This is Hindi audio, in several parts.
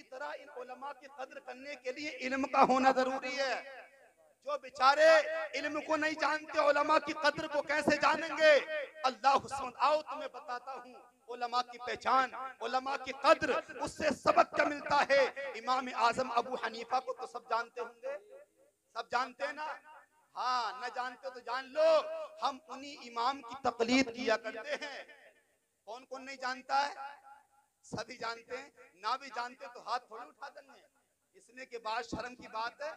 तरह इन उलमा की कद्र करने के लिए इल्म का होना जरूरी है। जो बेचारे इल्म को नहीं जानते, उलमा की कद्र को कैसे जानेंगे? अल्लाह हुस्न, आओ तुम्हें बताता हूँ उलमा की पहचान, उलमा की कद्र, उससे सबक क्या मिलता है। इमाम आजम अबू हनीफा को तो सब जानते होंगे, सब जानते हैं ना? हाँ, न जानते तो जान लो, हम उन्हीं इमाम की तकलीद किया करते हैं। कौन कौन नहीं जानता है? सभी जानते हैं। ना भी जानते तो हाथ थोड़ी उठा देंगे। इसने के बाद शर्म की बात है,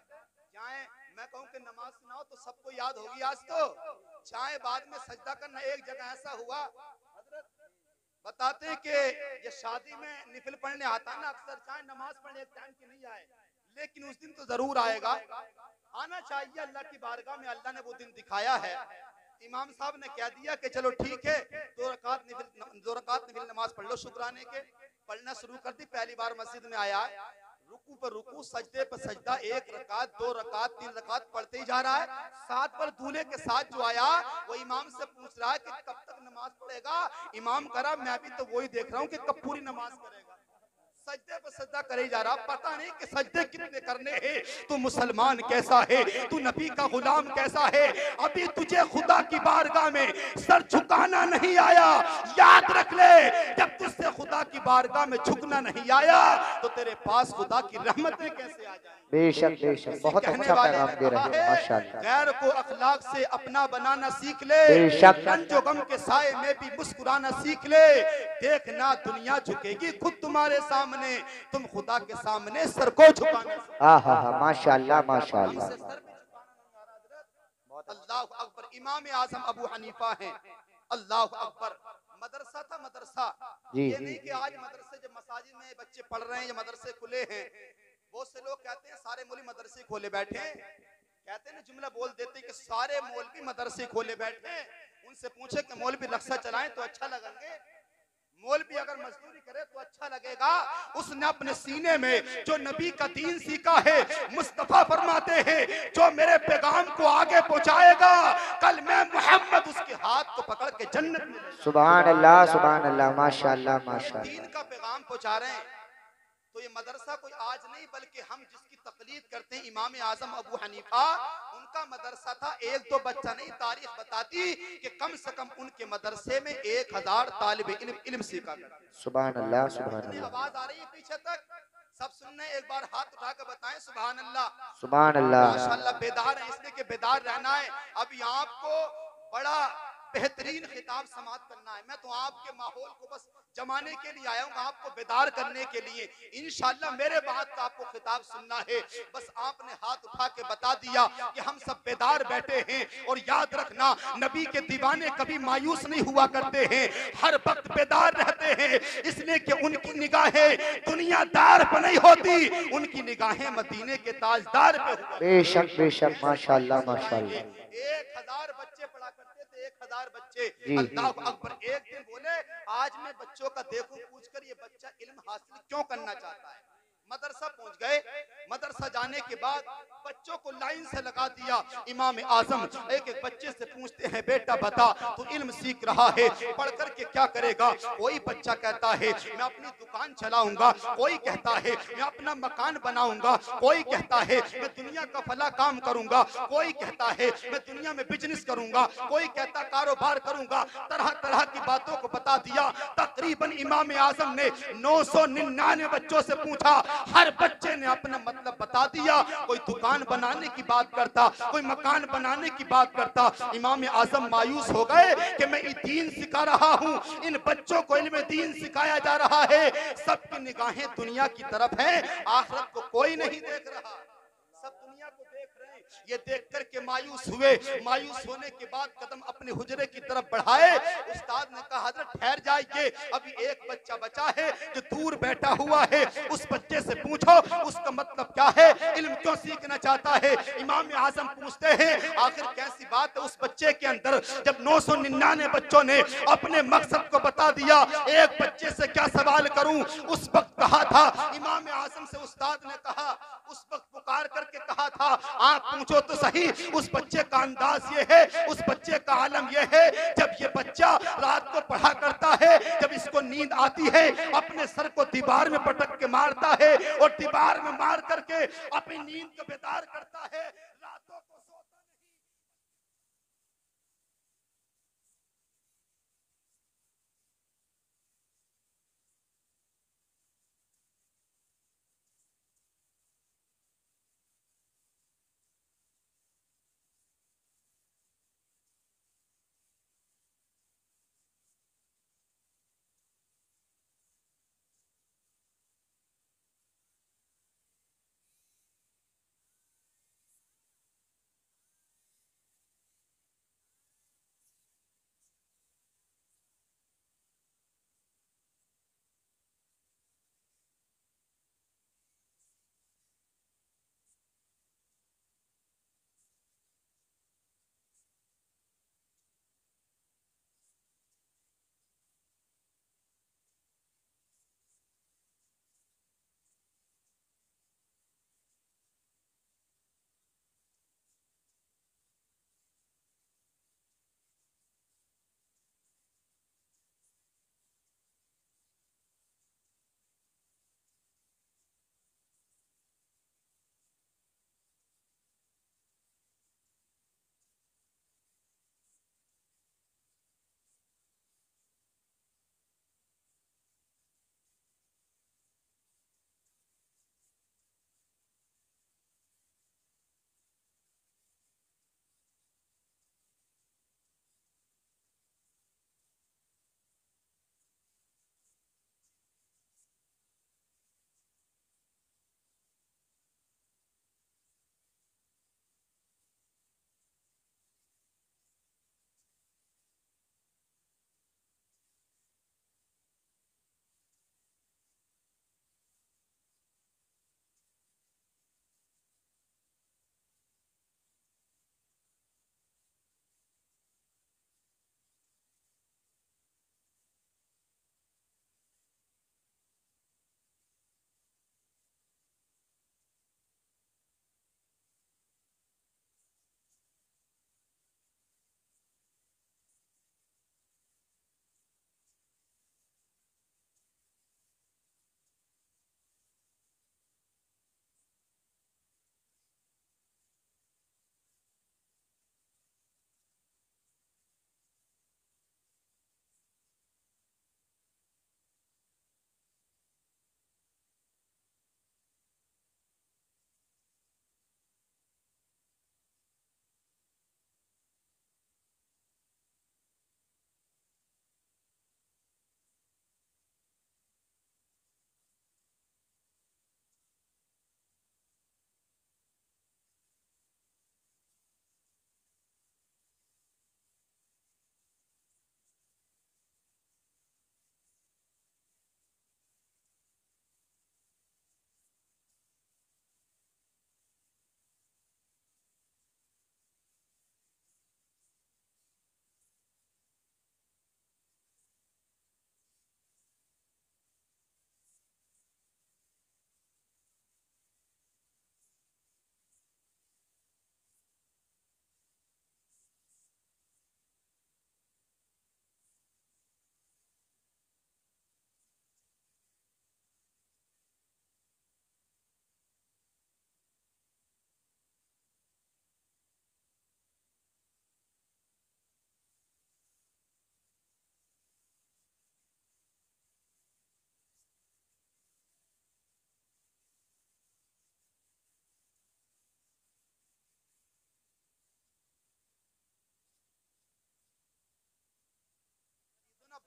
चाहे मैं कहूं कि नमाज सुनाओ तो सबको याद होगी आज तो, चाहे बाद में सजदा करना। एक जगह ऐसा हुआ, बताते हैं कि ये शादी में निफिल पढ़ने आता है ना अक्सर, चाहे नमाज पढ़ने एक टाइम की नहीं आए, लेकिन उस दिन तो जरूर आएगा, आना चाहिए अल्लाह की बारगाह में। अल्लाह ने वो दिन दिखाया है। इमाम साहब ने कह दिया कि चलो ठीक है, दो रकात निफिल नमाज पढ़ लो शुक्राने के। पढ़ना शुरू कर दी। पहली बार मस्जिद में आया, रुकू पर रुकू, सजदे पर सजदा, एक रकात, दो रकात, तीन रकात पढ़ते ही जा रहा है। साथ पर दूल्हे के साथ जो आया वो इमाम से पूछ रहा है कि कब तक नमाज पढ़ेगा? इमाम करा, मैं भी तो वही देख रहा हूँ कि कब पूरी नमाज करेगा। सजदे पर सजदा करे जा रहा, पता नहीं कि सजदे कितने करने हैं। तू मुसलमान कैसा है, तू नबी का गुलाम कैसा है, अभी तुझे खुदा की बारगाह में सर झुकाना नहीं आया। याद रख ले, जब तुझसे खुदा की बारगाह में झुकना नहीं आया तो तेरे पास खुदा की रहमतें कैसे आ जाएंगी? बेशक बेशक, बहुत अच्छा पैगाम दे रहे हैं माशाअल्लाह। गैर को अखलाक से अपना बनाना सीख ले, बेशक। रंजो गम के साए में भी मुस्कुराना सीख ले। देखना दुनिया झुकेगी खुद तुम्हारे सामने, तुम खुदा के सामने सर को झुकाना। माशाअल्लाह माशाअल्लाह। अल्लाह अकबर। इमाम आजम अबू हनीफा हैं। अल्लाह अकबर। मदरसा था, मदरसा। ये नहीं कि आज मदरसे जब मसाजिद में बच्चे पढ़ रहे हैं या मदरसे खुले हैं, बहुत से लोग कहते हैं सारे मौलवी मदरसे खोले बैठे हैं। कहते हैं ना, जुमला बोल देते कि सारे मौलवी मदरसे खोले बैठे हैं। उनसे पूछे कि मौलवी रक्षा चलाएं तो अच्छा लगेंगे, मौलवी अगर मजदूरी करे तो अच्छा लगेगा। उसने अपने सीने में जो नबी का दीन सीखा है, मुस्तफा फरमाते हैं जो मेरे पैगाम को आगे पहुंचाएगा, कल मैं मोहम्मद उसके हाथ को पकड़ के जन्नत में। सुभान अल्लाह माशाअल्लाह माशाअल्लाह। दीन का पैगाम पहुंचा रहे हैं। तो ये मदरसा कोई आज नहीं, बल्कि हम जिसकी तकलीद करते हैं इमाम आजम अबू हनीफा, उनका मदरसा था। एक दो बच्चा नहीं, तारीख बताती कि कम से कम उनके मदरसे में 1000 तालिब इल्म सीखा। सुभान अल्लाह सुभान अल्लाह। आवाज आ रही है पीछे तक? सब सुनने, एक बार हाथ उठा कर बताएं सुभान अल्लाह। सुभान अल्लाह। माशाअल्लाह बेदार है, इसलिए कि बेदार रहना है। अभी आपको बड़ा बेहतरीन खिताब समाप्त करना है। मैं तो आपके माहौल को बस जमाने के लिए आया हूँ, आपको बेदार करने के लिए। इंशाअल्लाह मेरे बाद का आपको खिताब सुनना है। बस आपने हाथ उठा के बता दिया कि हम सब बेदार बैठे हैं। और याद रखना, नबी के दीवाने कभी मायूस नहीं हुआ करते हैं, हर वक्त बेदार रहते हैं। इसलिए कि उनकी निगाहें दुनियादार पर नहीं होती, उनकी निगाहें मदीने के ताजदार पे होती। बेशक बेशक माशाअल्लाह माशाअल्लाह। 1000 बच्चे पढ़ा करते थे, 1000 बच्चे। अल्लाह अकबर। एक दिन बोले आज मैं बच्चों का देखूं, पूछकर ये बच्चा इल्म हासिल क्यों करना चाहता है। मदरसा पहुंच गए। मदरसा जाने के बाद बच्चों को लाइन से लगा दिया। इमाम आजम एक एक बच्चे से पूछते हैं, बेटा बता तू इल्म सीख रहा है, पढ़ कर के क्या करेगा? कोई बच्चा कहता है मैं अपनी दुकान चलाऊंगा, कोई कहता है मैं अपना मकान बनाऊंगा, कोई कहता है मैं दुनिया का फला काम करूंगा, कोई कहता है मैं दुनिया में बिजनेस करूंगा, कोई कहता कारोबार करूंगा। तरह तरह की बातों को बता दिया। तकरीबन इमाम आजम ने 999 बच्चों से पूछा, हर बच्चे ने अपना मतलब बता दिया। कोई दुकान बनाने की बात करता, कोई मकान बनाने की बात करता। इमाम आजम मायूस हो गए कि मैं दीन सिखा रहा हूँ, इन बच्चों को इल्म दीन सिखाया जा रहा है, सबकी निगाहें दुनिया की तरफ है, आखिरत को कोई नहीं देख रहा, सब दुनिया को देख रहे हैं। ये देख कर के मायूस हुए। मायूस होने के बाद कदम अपने हुजरे की तरफ बढ़ाए। उस्ताद ने कहा हजरत ठहर जाइए, अभी एक बच्चा बचा है जो दूर बैठा हुआ है, उस बच्चे से पूछो उसका मतलब क्या है, इल्म क्यों सीखना चाहता है। इमाम आजम पूछते हैं आखिर कैसी बात है उस बच्चे के अंदर। जब 999 बच्चों ने अपने मकसद को बता दिया, एक बच्चे से क्या सवाल करूं। उस वक्त कहा था इमाम आजम से उस्ताद ने कहा उस वक्त पुकार करके कहा था, आप पूछो तो सही उस बच्चे का अंदाज ये है, उस बच्चे का आलम ये है, जब ये बच्चा रात को पढ़ा करता है, जब इसको नींद आती है अपने सर को दीवार में पटक के मारता है और दीवार में मार करके अपनी नींद को बेदार करता है, रातों को सोता नहीं।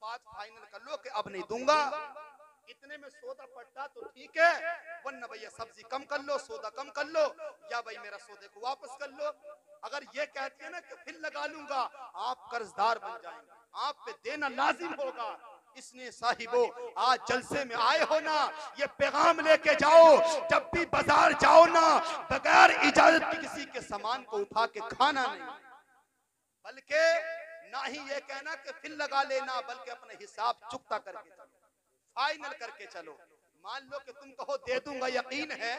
बात फाइनल कर लो कि अब नहीं दूंगा, इतने में सौदा पड़ता तो ठीक है, वरना भैया सब्जी कम कर लो, सौदा कम कर लो, या भाई मेरा सौदे को वापस कर लो। अगर ये कहते हैं ना कि फिर लगा लूंगा, आप कर्जदार बन जाएंगे, आप पे देना लाजिम होगा। इसने साहिबो आज जलसे में आए हो ना, ये पैगाम लेके जाओ, जब भी बाजार जाओ ना, बगैर इजाजत की किसी के सामान को उठा के खाना नहीं, बल्कि ना ही ये कहना कि फिर लगा लेना, बल्कि अपने हिसाब चुकता करके चलो, फाइनल करके चलो। मान लो कि तुम कहो दे दूंगा, यकीन है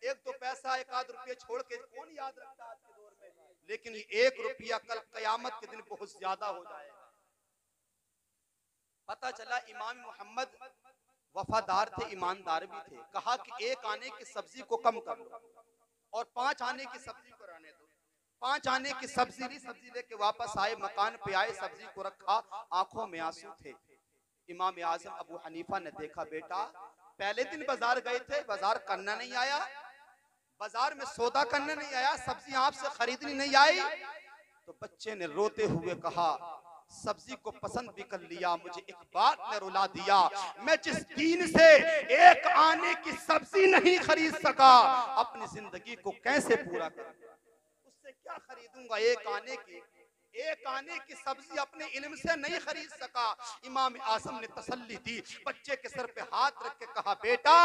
एक दो पैसा एक आध रुपये छोड़ के कौन याद रखता है आज के दौर में, लेकिन ये 1 रुपया कल कयामत के दिन बहुत ज्यादा हो जाएगा। पता चला इमाम मोहम्मद वफादार थे, ईमानदार भी थे। कहा कि 1 आने की सब्जी को कम कर लो और 5 आने की सब्जी को रहने दो। 5 आने की सब्जी लेके वापस आए, मकान पे आए, सब्जी को रखा, आंखों में आंसू थे। इमाम आजम अबू हनीफा ने देखा, बेटा पहले दिन बाजार गए थे, बाजार करना नहीं आया, बाजार में सौदा करने नहीं आया, सब्जी आपसे खरीदनी नहीं आई। तो बच्चे ने रोते हुए कहा, सब्जी को पसंद भी कर लिया, मुझे एक बात ने रुला दिया, मैं जिस दीन से 1 आने की सब्जी नहीं खरीद सका, अपनी जिंदगी को कैसे पूरा करूंगा? उससे क्या खरीदूंगा? 1 आने की सब्जी अपने इल्म से नहीं खरीद सका। इमाम आजम ने तसल्ली दी, बच्चे के सर पे हाथ रख के कहा, बेटा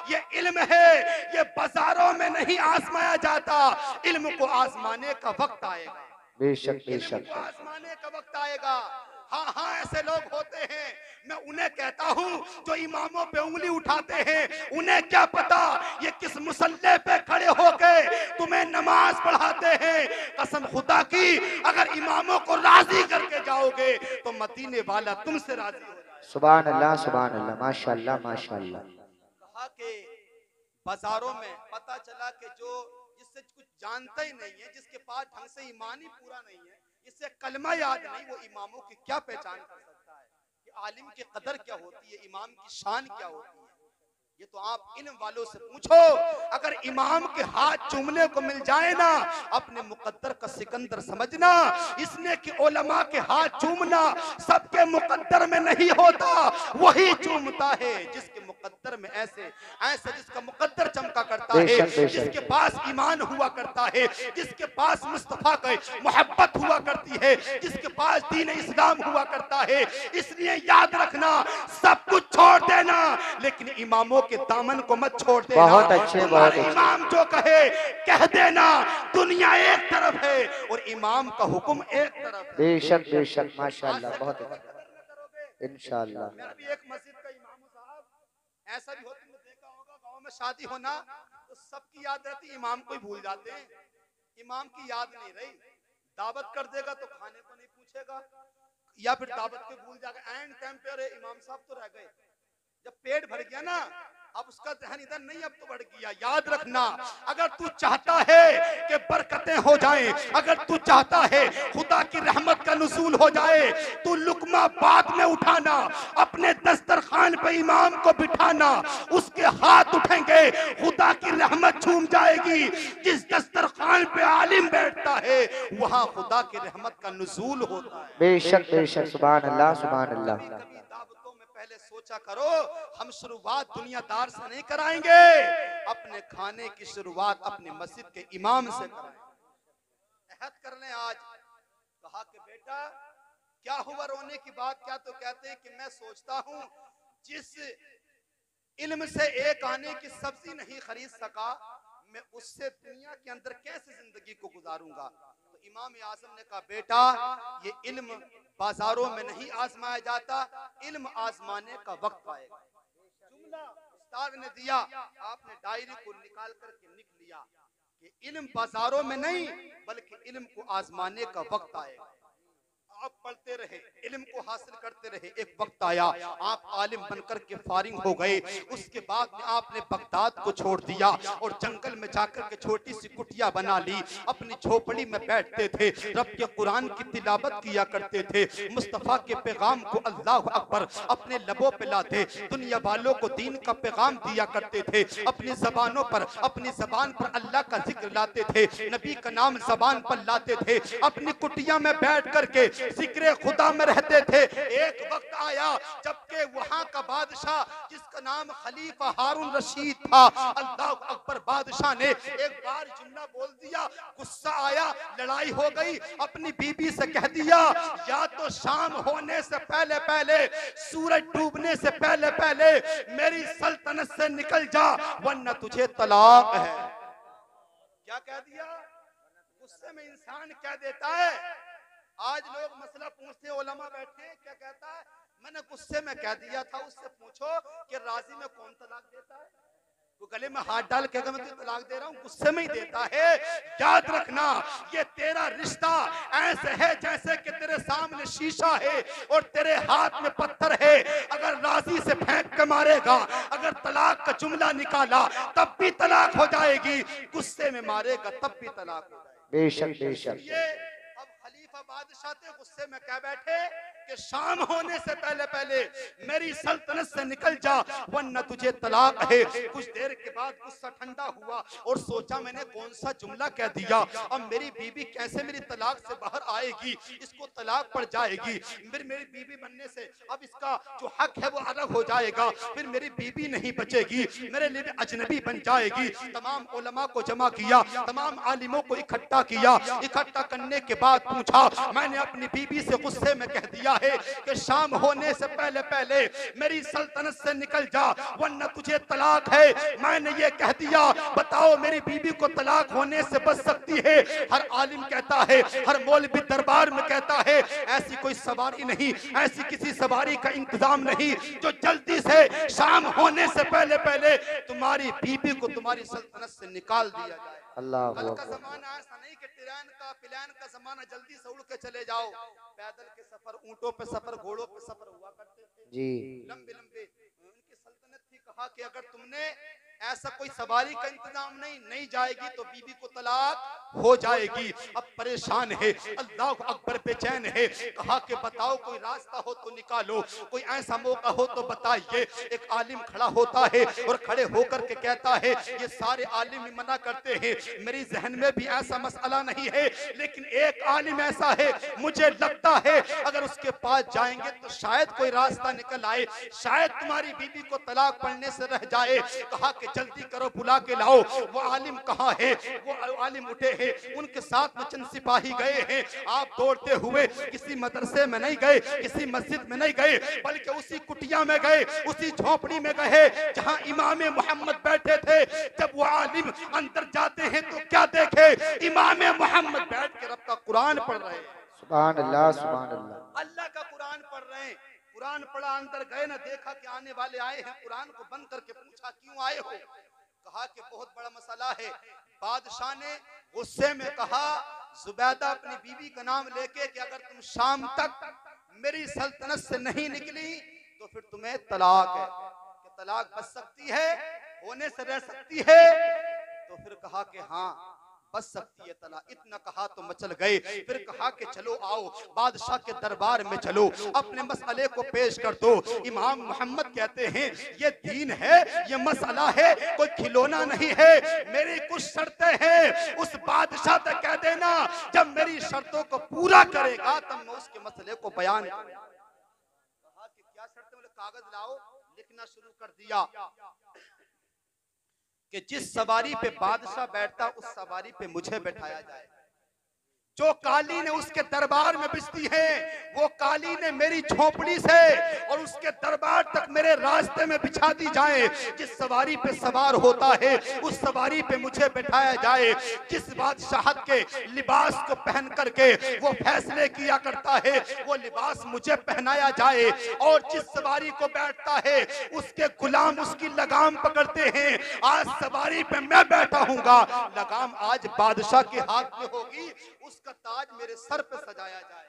ये इल्म है, ये बाजारों में नहीं आजमाया जाता, इल्म को आजमाने का वक्त आएगा। बेशक बेशक आजमाने का वक्त आएगा। हाँ हाँ, ऐसे लोग होते हैं, मैं उन्हें कहता हूँ जो इमामों पे उंगली उठाते हैं, उन्हें क्या पता ये किस मुसल्ले पे खड़े होके तुम्हें नमाज पढ़ाते हैं। कसम खुदा की, अगर इमामों को राजी करके जाओगे तो मदीने वाला तुमसे राजी हो जाएगा। सुभान अल्लाह, माशाअल्लाह माशाअल्लाह। कहा कि बाजारों में पता चला कि जो जिससे कुछ जानता ही नहीं है, जिसके पास ढंग से ईमान ही पूरा नहीं है, जिससे कलमा याद नहीं, वो इमामों की क्या पहचान कर सकता है कि आलिम की कदर क्या होती है, इमाम की शान क्या होती है? ये तो आप इल्म वालों से पूछो। अगर इमाम के हाथ चूमने को मिल जाए ना, अपने मुकद्दर का सिकंदर समझना, इसने कि उलमा के हाथ चूमना सबके मुकद्दर में नहीं होता, वही चूमता है जिसके मुकद्दर में ऐसे ऐसे जिसका मुकद्दर चमका करता है, जिसके पास ईमान हुआ करता है, जिसके पास मुस्तफा की मोहब्बत हुआ करती है, जिसके पास दीन इस्लाम हुआ करता है। इसलिए याद रखना, सब कुछ छोड़ देना, लेकिन इमामों के दामन को मत छोड़ देना। बहुत अच्छे, बहुत अच्छे। इमाम जो कहे कह देना, दुनिया एक तरफ है और इमाम का हुक्म एक तरफ है। बेशक बेशक माशाअल्लाह, बहुत अच्छा, इंशाअल्लाह। मेरा भी एक मस्जिद का इमाम साहब ऐसा भी होता है, देखा होगा गांव में शादी होना तो सबकी याद रहती, इमाम को ही भूल जाते हैं। इमाम की याद नहीं रही, दावत कर देगा तो खाने को नहीं पूछेगा, या फिर दावत के भूल जाएगा। एंड टाइम पे अरे इमाम साहब तो रह गए, जब पेट भर गया ना, अब उसका ध्यान इधर नहीं, अब तो बढ़ गया। याद रखना, अगर तू चाहता है कि बरकतें हो जाएं, अगर तू चाहता है खुदा की रहमत का नुज़ूल हो जाए, तू लुकमा बाद में उठाना, अपने दस्तरखान पे इमाम को बिठाना, उसके हाथ उठेंगे, खुदा की रहमत झूम जाएगी। जिस दस्तरखान पे आलिम बैठता है वहां खुदा की रहमत का नुज़ूल होता है। बेशक बेशक, सुभान अल्लाह सुभान अल्लाह। पहले सोचा करो, हम शुरुआत दुनियादार से नहीं कराएंगे, अपने खाने की शुरुआत अपने मस्जिद के इमाम से कराएंगे। अहद कर लें आज। कहा कि बेटा क्या हुआ, रोने की बात क्या? तो कहते हैं कि मैं सोचता हूँ जिस इल्म से 1 आने की सब्जी नहीं खरीद सका, मैं उससे दुनिया के अंदर कैसे जिंदगी को गुजारूंगा। तो इमाम आजम ने कहा, बेटा ये इल्म बाजारों में नहीं आजमाया जाता, इल्म आजमाने का वक्त आएगा। जुमला उस्ताद ने दिया, आपने डायरी को निकाल करके लिख लिया कि इल्म बाजारों में नहीं बल्कि इल्म को आजमाने का वक्त आएगा। आप पढ़ते रहे, इल्म को हासिल करते रहे, एक वक्त आया आप आलिम बनकर के फारिग हो गए। उसके बाद में आपने बगदाद को छोड़ दिया और जंगल में जाकर के छोटी सी कुटिया बना ली, अपनी झोपड़ी में बैठते थे, रब के कुरान की तिलावत किया करते थे, मुस्तफा के पैगाम को अल्लाह अकबर अपने लबों पे लाते, दुनिया वालों को दीन का पैगाम दिया करते थे, अपनी जबानों पर अपनी जबान पर अल्लाह का जिक्र लाते थे, नबी का नाम जबान पर लाते थे, अपनी कुटिया में बैठ करके जिक्र खुदा में रहते थे। एक वक्त आया जबकि वहां का बादशाह जिसका नाम खलीफा हारून रशीद था, अल्लाह अकबर, बादशाह ने एक बार जुमला बोल दिया, गुस्सा आया, लड़ाई हो गई, अपनी बीबी से कह दिया या तो शाम होने से पहले पहले, सूरज डूबने से पहले पहले मेरी सल्तनत से निकल जा वरना तुझे तलाक है। क्या कह दिया? गुस्से में इंसान क्या देता है। आज लोग मसला पूछते हैं, उलमा बैठे हैं, क्या कहता है, मैंने गुस्से में कह दिया था। उससे पूछो कि राजी में कौन तलाक देता है। वो गले में हाथ डाल के अगर मैं तुझे तलाक दे रहा हूँ गुस्से में ही देता है। याद रखना ये तेरा रिश्ता ऐसे है जैसे कि तेरे सामने शीशा है और तेरे हाथ में पत्थर है। अगर राजी से फेंक के मारेगा, अगर तलाक का जुमला निकाला तब भी तलाक हो जाएगी, गुस्से में मारेगा तब भी तलाक हो जाएगी। बेशक बेशक। ये अब खलीफा बादशाह थे, गुस्से में कह बैठे कि शाम होने से पहले पहले मेरी सल्तनत से निकल जा वरना तुझे तलाक है। कुछ देर के बाद गुस्सा ठंडा हुआ और सोचा मैंने कौन सा जुमला कह दिया, अब मेरी बीबी कैसे मेरी तलाक से बाहर आएगी, इसको तलाक पड़ जाएगी, फिर मेरी बीबी बनने से अब इसका जो हक है वो अलग हो जाएगा, फिर मेरी बीबी नहीं बचेगी, मेरे लिए अजनबी बन जाएगी। तमाम उलमा को जमा किया, तमाम आलिमों को इकट्ठा किया। इकट्ठा करने के बाद पूछा, मैंने अपनी बीबी से गुस्से में कह दिया है कि शाम होने से पहले पहले मेरी सल्तनत से निकल जा वरना तुझे तलाक है। मैंने ये कह दिया, बताओ मेरी बीबी को तलाक होने से बच सकती है? हर आलिम कहता है, हर मौलवी दरबार में कहता है ऐसी कोई सवारी नहीं, ऐसी किसी सवारी का इंतजाम नहीं जो जल्दी से शाम होने से पहले पहले तुम्हारी बीबी को तुम्हारी सल्तनत से निकाल दिया जाए। अल्लाह कल का जमाना ऐसा नहीं कि ट्रेन का प्लेन का जमाना जल्दी से उड़ के चले जाओ। पैदल के सफर, ऊंटों पे सफर, घोड़ों पे सफर हुआ करते थे जी। लंबे लंबे। उनकी सल्तनत थी, कहा कि अगर तुमने ऐसा कोई सवारी का इंतजाम नहीं जाएगी तो बीबी को तलाक हो जाएगी। अब परेशान है, अल्लाह अकबर बेचैन है, कहा कि बताओ कोई रास्ता हो तो निकालो, कोई ऐसा मौका हो तो बताइए। एक आलिम खड़ा होता है और खड़े होकर के कहता है, ये सारे आलिम ही मना करते हैं, मेरी जहन में भी ऐसा मसला नहीं है, लेकिन एक आलिम ऐसा है मुझे लगता है अगर उसके पास जाएंगे तो शायद कोई रास्ता निकल आए, शायद तुम्हारी बीबी को तलाक पड़ने से रह जाए। कहा कि जल्दी करो बुला के लाओ। वो आलिम कहाँ है? वो आलिम उठे हैं, उनके साथ में चंद सिपाही गए हैं। आप दौड़ते हुए किसी मदरसे में नहीं गए, किसी मस्जिद में नहीं गए, बल्कि उसी कुटिया में गए, उसी झोपड़ी में गए जहां इमाम मोहम्मद बैठे थे। जब वो आलिम अंदर जाते हैं तो क्या देखे? इमाम मोहम्मद बैठ के रब का कुरान पढ़ रहे हैं। सुभान अल्लाह, सुभान अल्लाह। अल्लाह का कुरान पढ़ रहे हैं। कुरान पढ़ा, अंदर गए ना, देखा कि आने वाले आए हैं, कुरान को बंद करके पूछा क्यों आए हो? कहा कि बहुत बड़ा मसला है। बादशाह ने गुस्से में कहा, जुबैदा अपनी बीवी का नाम लेके कि अगर तुम शाम तक मेरी सल्तनत से नहीं निकली तो फिर तुम्हें तलाक है। कि तलाक बच सकती है, होने से रह सकती है? तो फिर कहा कि हाँ बच सकती है तलाक। इतना कहा तो मचल गए। फिर कहा कि चलो आओ बादशाह के दरबार में चलो, अपने मसले को पेश कर दो। इमाम मोहम्मद कहते हैं ये दीन है, ये मसला है, कोई खिलौना नहीं है, मेरी कुछ शर्तें हैं, उस बादशाह तक कह देना जब मेरी शर्तों को पूरा करेगा तब मैं उसके मसले को बयान करूंगा। कहा कि क्या शर्तें? बोले कागज लाओ। लिखना शुरू कर दिया कि जिस सवारी पे बादशाह बैठता उस सवारी पे मुझे बैठाया जाए। जो कालीने उसके दरबार में बिछती है वो कालीने मेरी झोपड़ी से और उसके दरबार तक मेरे रास्ते में बिछा दी जाए। जिस सवारी पे सवार होता है उस सवारी पे मुझे बैठाया जाए। जिस बादशाहत के लिबास को पहन करके वो फैसले किया करता है वो लिबास मुझे पहनाया जाए। और जिस सवारी को बैठता है उसके गुलाम उसकी लगाम पकड़ते हैं। आज सवारी पे मैं बैठा हूँगा, लगाम आज बादशाह के हाथ में होगी, उसका ताज मेरे सर पे सजाया जाए।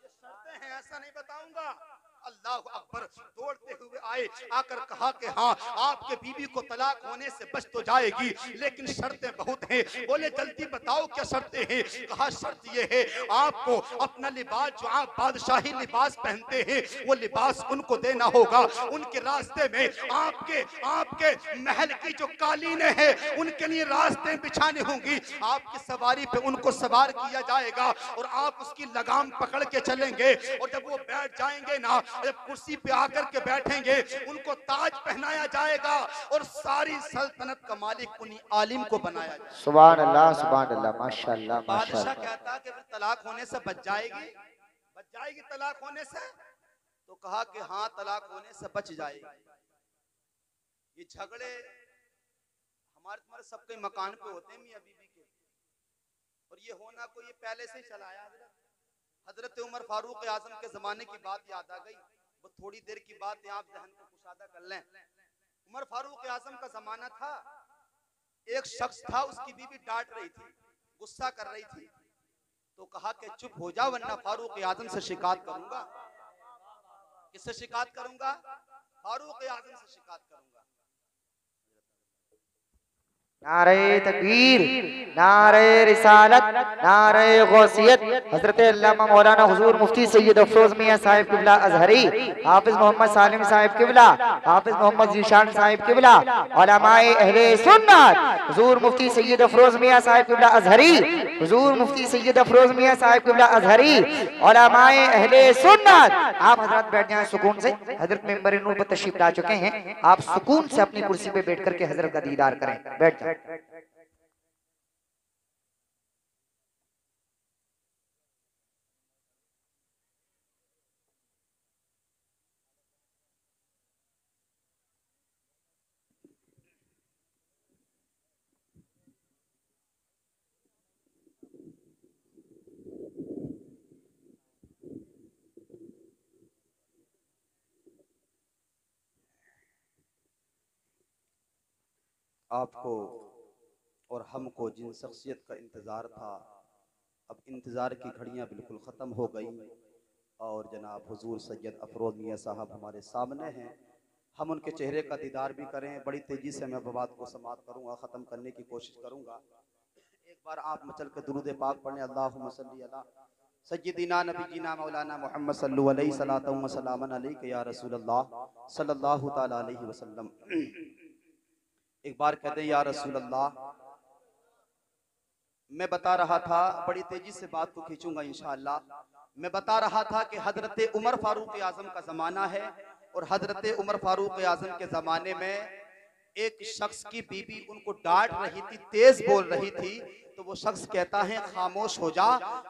ये शर्तें हैं, ऐसा नहीं बताऊंगा। अल्लाह अकबर। दौड़ते हुए आए, आकर कहा कि हाँ आपके बीवी को तलाक होने से बच तो जाएगी लेकिन शर्तें बहुत हैं। बोले जल्दी बताओ क्या शर्तें हैं? कहा शर्त ये है आपको अपना लिबास जो आप बादशाही लिबास पहनते हैं वो लिबास उनको देना होगा। उनके रास्ते में आपके महल की जो कालीनें हैं उनके लिए रास्ते बिछाने होंगी। आपकी सवारी पे उनको सवार किया जाएगा और आप उसकी लगाम पकड़ के चलेंगे और जब वो बैठ जाएंगे ना, जब कुर्सी पे आकर के बैठेंगे उनको ताज पहनाया जाएगा और सारी सल्तनत का मालिक उन्हीं आलिम को बनाया जाएगा। सुभान अल्लाह, सुभान अल्लाह, माशाअल्लाह बादशाह माशाअल्लाह। कहता कि फिर तलाक होने से बच जाएगी तलाक होने से? तो कहा कि हाँ तलाक होने से बच जाएगी। ये झगड़े हमारे तुम्हारे सबके मकान पे होते हैं मियां बीबी के, और ये होना को ये पहले से ही चलाया। हजरत उमर फारूक आजम के जमाने की बात याद आ गई। वो थोड़ी देर की बात है, आप जहन को कुशादा कर लें। उमर फारूक आजम का जमाना था। एक शख्स था, उसकी बीवी डांट रही थी, गुस्सा कर रही थी, तो कहा कि चुप हो जा वरना फारूक आजम से शिकायत करूंगा। किससे शिकायत करूंगा? फारूक आजम से शिकायत करूंगा। नारे तकबीर, नारे रिसालत, नारे गौसियत। हजरत अल्लामा मौलाना हुजूर मुफ्ती सैयद अफरोज मियां साहिब किबला अजहरी, हाफिज मोहम्मद सालिम साहिब किबला, हाफिज मोहम्मद जीशान साहिब किबला, उलमाए अहले सुन्नत हुजूर मुफ्ती सैयद अफरोज मियां साहिब किबला अजहरी, हुजूर मुफ्ती सैयद अफरोज मियां साहिब किबला अजहरी, उलमाए अहले सुन्नत। आप हजरत बैठ जाएं सुकून से। हजरत मेंबर नूर पर तशरीफ ला चुके हैं, आप सुकून से अपनी कुर्सी पे बैठ करके हजरत का दीदार करें। बैठ जाएं। आपको और हमको जिन शख्सियत का इंतज़ार था, अब इंतज़ार की घड़ियां बिल्कुल ख़त्म हो गई और जनाब हुजूर सैयद अफरोज मियां साहब हमारे सामने हैं। हम उनके चेहरे का दीदार भी करें। बड़ी तेज़ी से मैं बात को समाप्त करूँगा, ख़त्म करने की कोशिश करूँगा। एक बार आप मचल के दुरूद पाक पढ़ें, अल्लाहुम्मा सल्ली अला सय्यिदिना नबीना मौलाना मुहम्मद सल्लल्लाहु अलैहि सलातम व सलामन अलैका या रसूलल्लाह सल्लल्लाहु तआला अलैहि वसल्लम। एक बार कहते हैं या रसूल अल्लाह। मैं बता रहा था, बड़ी तेजी से बात को खींचूंगा इंशाअल्लाह। मैं बता रहा था कि हजरत उमर फारूक आजम का जमाना है और हजरत उमर फारूक आजम के जमाने में एक शख्स की बीबी उनको डांट रही थी, तेज बोल रही थी, तो वो शख्स कहता है खामोश हो जा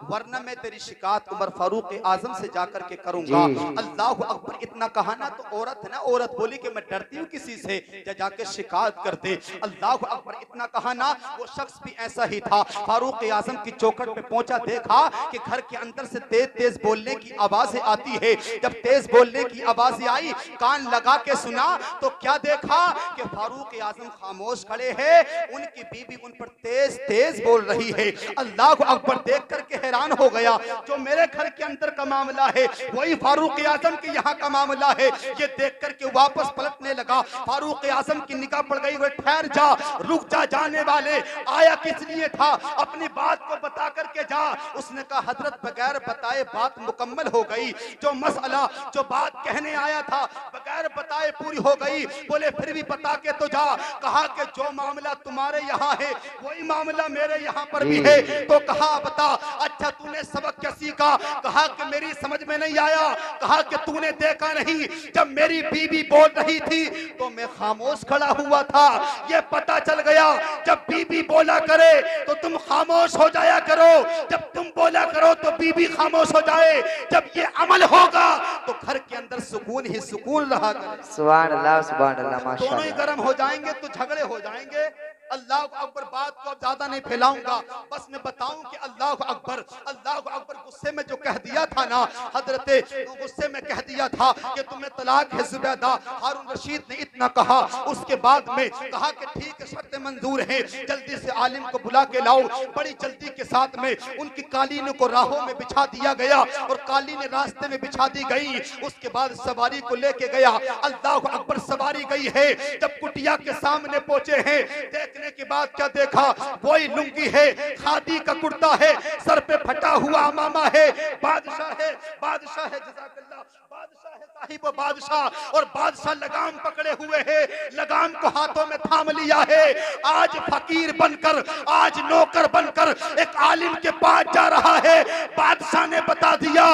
वरना मैं तेरी शिकायत उमर फारूक आजम से जाकर के करूंगा। अल्लाह अकबर। इतना कहा ना तो औरत है ना, औरत बोली कि मैं डरती हूँ किसी से, जाके शिकायत कर दे। अल्लाह अकबर। इतना कहा ना, वो शख्स भी ऐसा ही था। फारूक आजम की चौखट पे पहुंचा, देखा कि घर के अंदर से तेज तेज बोलने की आवाजें आती है। जब तेज बोलने की आवाजें आई, कान लगा के सुना तो क्या देखा कि फारूक आजम खामोश खड़े हैं, उनकी बीबी उन पर तेज तेज बोल रही है। अल्लाह अकबर। देख करके हैरान हो गया, जो मेरे घर के अंदर का मामला है वही फारूक आजम के यहाँ का मामला है। ये देख करके वापस पलटने लगा। फारूक आजम की निगाह पड़ गई, ठहर जा, रुक जा, जाने वाले आया किस लिए था, अपनी बात को बता करके जा। उसने कहा हजरत बगैर बताए बात मुकम्मल हो गई, जो मसला जो बात कहने आया था बगैर बताए पूरी हो गई। बोले फिर भी बता के तो जा। कहा कि जो मामला तुम्हारे यहाँ है वही मामला मेरे यहाँ पर भी है। तो कहा बता, अच्छा तूने सबक क्या सीखा? कहा कि मेरी समझ में नहीं आया। कहा कि तूने देखा नहीं, जब मेरी बीबी बोल रही थी तो मैं खामोश खड़ा हुआ था। ये पता चल गया जब बीबी बोला करे तो तुम खामोश हो जाया करो, जब तुम बोला करो तो बीबी खामोश हो जाए। जब ये अमल होगा तो घर के अंदर सुकून ही सुकून रहा करे। सुभान अल्लाह, सुभान अल्लाह, माशाअल्लाह। दोनों ही गर्म हो जाएंगे तो झगड़े हो जाएंगे। अल्लाह अकबर। बात को अब ज्यादा नहीं फैलाऊंगा, बस मैं बताऊं कि अल्लाह अकबर, अल्लाह अकबर। गुस्से में जो कह दिया था ना हजरत, गुस्से में कह दिया था कि तुम्हें तलाक है जुबैदा। हारून रशीद ने इतना कहा, उसके बाद में कहा कि ठीक है, शर्त मंजूर है, जल्दी से आलिम को बुला के लाओ। बड़ी जल्दी के साथ में उनकी कालीन को राहों में बिछा दिया गया और कालीन रास्ते में बिछा दी गई। उसके बाद सवारी को लेके गया। अल्लाह अकबर। सवारी गई है, जब कुटिया के सामने पहुंचे हैं, देखने के बाद क्या देखा, वही लुंगी है, खादी का कुर्ता है, सर पे फटा हुआ अमामा है, बादशाह है, बादशाह है, जज़ाकल्लाह, बादशाह है, साहिब बादशाह। और बादशाह लगाम पकड़े हुए है, लगाम को हाथों में थाम लिया है। आज फकीर बनकर, आज नौकर बनकर एक आलिम के पास जा रहा है। बादशाह ने बता दिया,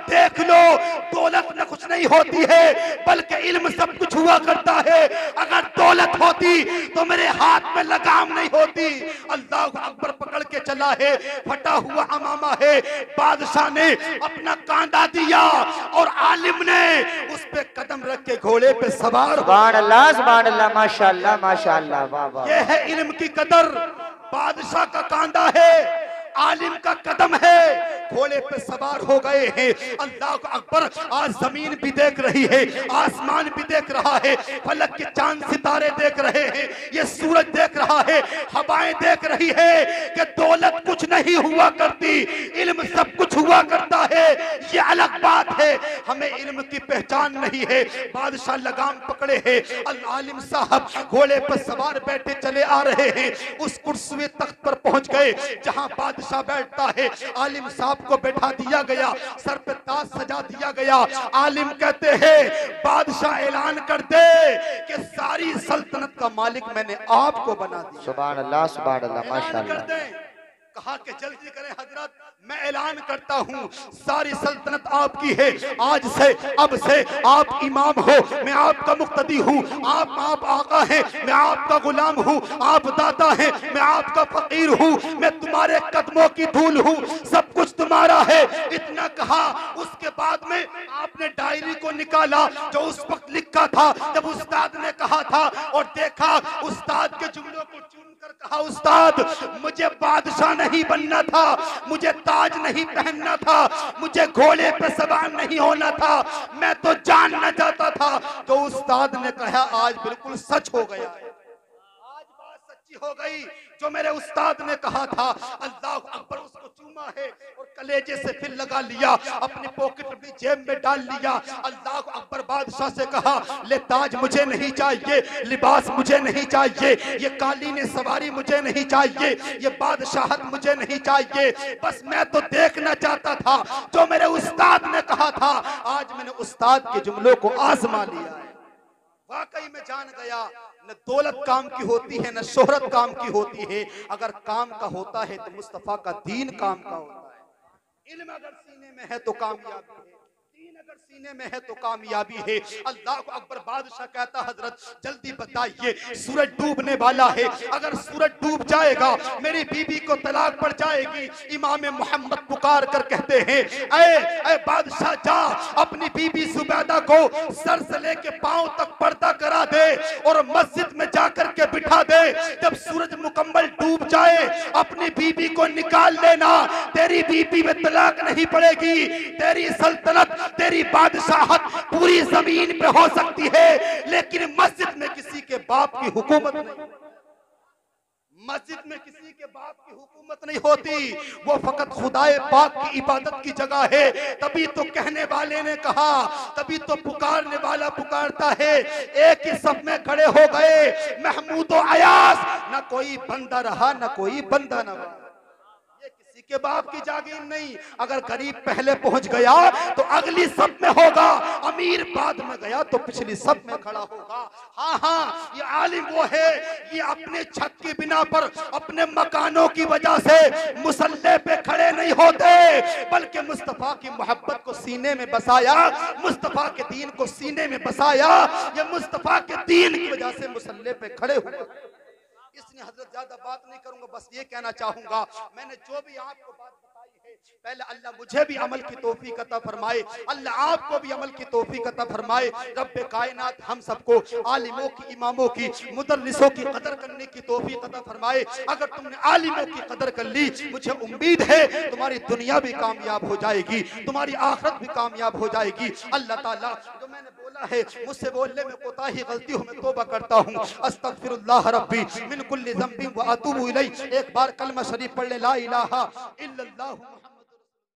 देख लो, दौलत में कुछ नहीं होती है बल्कि इल्म सब कुछ हुआ करता है। अगर दौलत होती तो मेरे हाथ में लगाम नहीं होती। अल्लाह अकबर। पकड़ के चला है, फटा हुआ अमामा है। बादशाह ने अपना कांधा दिया और आलिम ने उस पे कदम रख के घोड़े पे सवार। सुभान अल्लाह, सुभान अल्लाह, माशाअल्लाह, माशाअल्लाह, वाह वाह। ये है इल्म की कदर। बादशाह का कांधा है, आलिम का कदम है, घोड़े पे सवार हो गए हैं। अल्लाह अकबर, आज जमीन भी देख रही है, आसमान भी देख रहा है, फलक के चांद सितारे देख रहे हैं, ये सूरज देख रहा है, हवाएं देख रही है कि दौलत कुछ नहीं हुआ करती, इल्म सब कुछ हुआ करता है। ये अलग बात है, हमें इल्म की पहचान नहीं है। बादशाह लगाम पकड़े हैं, आलिम साहब घोड़े पर सवार बैठे चले आ रहे हैं। उस कुर्सी तख्त पर पहुंच गए जहां बादशाह बैठता है। आलिम साहब को बैठा दिया गया, सर पे ताज सजा दिया गया। आलिम कहते हैं बादशाह ऐलान कर दे कि सारी सल्तनत का मालिक मैंने आपको बना दिया। सुभान अल्लाह, सुभान अल्लाह, माशाअल्लाह। कहा कि जल्दी करें हजरत, मैं ऐलान करता हूं सारी सल्तनत आपकी है। आज से, अब से आप इमाम हो, मैं आपका मुक्तदी हूं। आप आका हैं, मैं आपका गुलाम हूं। आप दाता हैं, मैं आपका फकीर हूं। मैं तुम्हारे कदमों की धूल हूं, सब कुछ तुम्हारा है। इतना कहा, उसके बाद में आपने डायरी को निकाला जो उस वक्त लिखा था जब उस्ताद ने कहा था, और देखा उस्ताद के जुमलों को चुनकर कहा, उस्ताद मुझे बादशाह नहीं बनना था, मुझे ताज नहीं पहनना था, मुझे घोड़े पे सवार नहीं होना था, मैं तो जानना चाहता था। तो उस्ताद ने कहा आज बिल्कुल सच हो गया है, आज बात सच्ची हो गई जो मेरे उस्ताद ने कहा था। अल्लाह अकबर, उसको चूमा है और कलेजे से फिर लगा लिया, अपनी पॉकेट में जेब में डाल लिया। अल्लाह अकबर, बादशाह से कहा ले ताज मुझे नहीं चाहिए, लिबास मुझे नहीं चाहिए, ये कालीन सवारी मुझे नहीं चाहिए, ये बादशाहत मुझे नहीं चाहिए, बस मैं तो देखना चाहता था जो मेरे उस्ताद ने कहा था। आज मैंने उस्ताद के जुमलों को आजमा लिया है। वाकई में जान गया, न दौलत काम की होती है, न शोहरत काम की होती है। अगर काम का होता है तो मुस्तफा का दीन काम का होता है। इल्म अगर सीने में है तो कामयाबी है, दीन अगर सीने में है तो कामयाबी है। अल्लाह अकबर, बादशाह कहता हजरत जल्दी बताइए, सूरज डूबने वाला है, अगर सूरज डूब जाएगा मेरी बीबी को तलाक पड़ जाएगी। इमाम मोहम्मद पुकार कर कहते हैं ऐ बादशाह, जा अपनी बीबी जुबैदा को सर से लेके पांव तक पर्दा करा दे और मस्जिद में जाकर के बिठा दे। जब सूरज मुकम्मल डूब जाए अपनी बीबी को निकाल लेना, तेरी बीबी में तलाक नहीं पड़ेगी। तेरी सल्तनत, तेरी बादशाहत पूरी जमीन पे हो सकती है, लेकिन मस्जिद में किसी के बाप की हुकूमत नहीं। मस्जिद में किसी के बाप की हुकूमत नहीं होती, वो फकत खुदाए पाक की इबादत की जगह है। तभी तो कहने वाले ने कहा, तभी तो पुकारने वाला पुकारता है। एक ही सब में खड़े हो गए महमूद और अयास, ना कोई बंदा रहा ना कोई बंदा न रहा। के बाप की जागीर नहीं, अगर गरीब पहले पहुंच गया तो अगली सब में होगा, अमीर बाद में गया तो पिछली सब में खड़ा होगा। हाँ हाँ, ये आलिम वो है, ये अपने छत की बिना पर, अपने मकानों की वजह से मुसल्ले पे खड़े नहीं होते, बल्कि मुस्तफा की मोहब्बत को सीने में बसाया, मुस्तफा के दीन को सीने में बसाया। ये मुस्तफा के दीन की वजह से मुसल्ले पे खड़े हुए। इसलिए हजरत ज्यादा बात नहीं करूंगा, बस ये कहना चाहूंगा, मैंने जो भी आपको बात बताई है, पहले अल्लाह मुझे भी अमल की तौफीक अता फरमाए, अल्लाह आपको भी अमल की तौफीक अता फरमाए। रब्बे कायनात हम सबको आलिमों की, इमामों की, मुदर्रिसों की कदर करने की तौफीक अता फरमाए। अगर तुमने आलिमों की कदर कर ली, मुझे उम्मीद है तुम्हारी दुनिया भी कामयाब हो जाएगी, तुम्हारी आखिरत भी कामयाब हो जाएगी। अल्लाह ताला जो मैंने बोला है, मुझसे बोलने में कोताही गलती हो, मैं तौबा करता हूँ। अस्तगफिरुल्लाह रब्बी मिन कुल्ली ज़ंबिन व अतूबु इलैह। एक बार कलमा शरीफ पढ़ ले, ला इलाहा इल्लल्लाहु।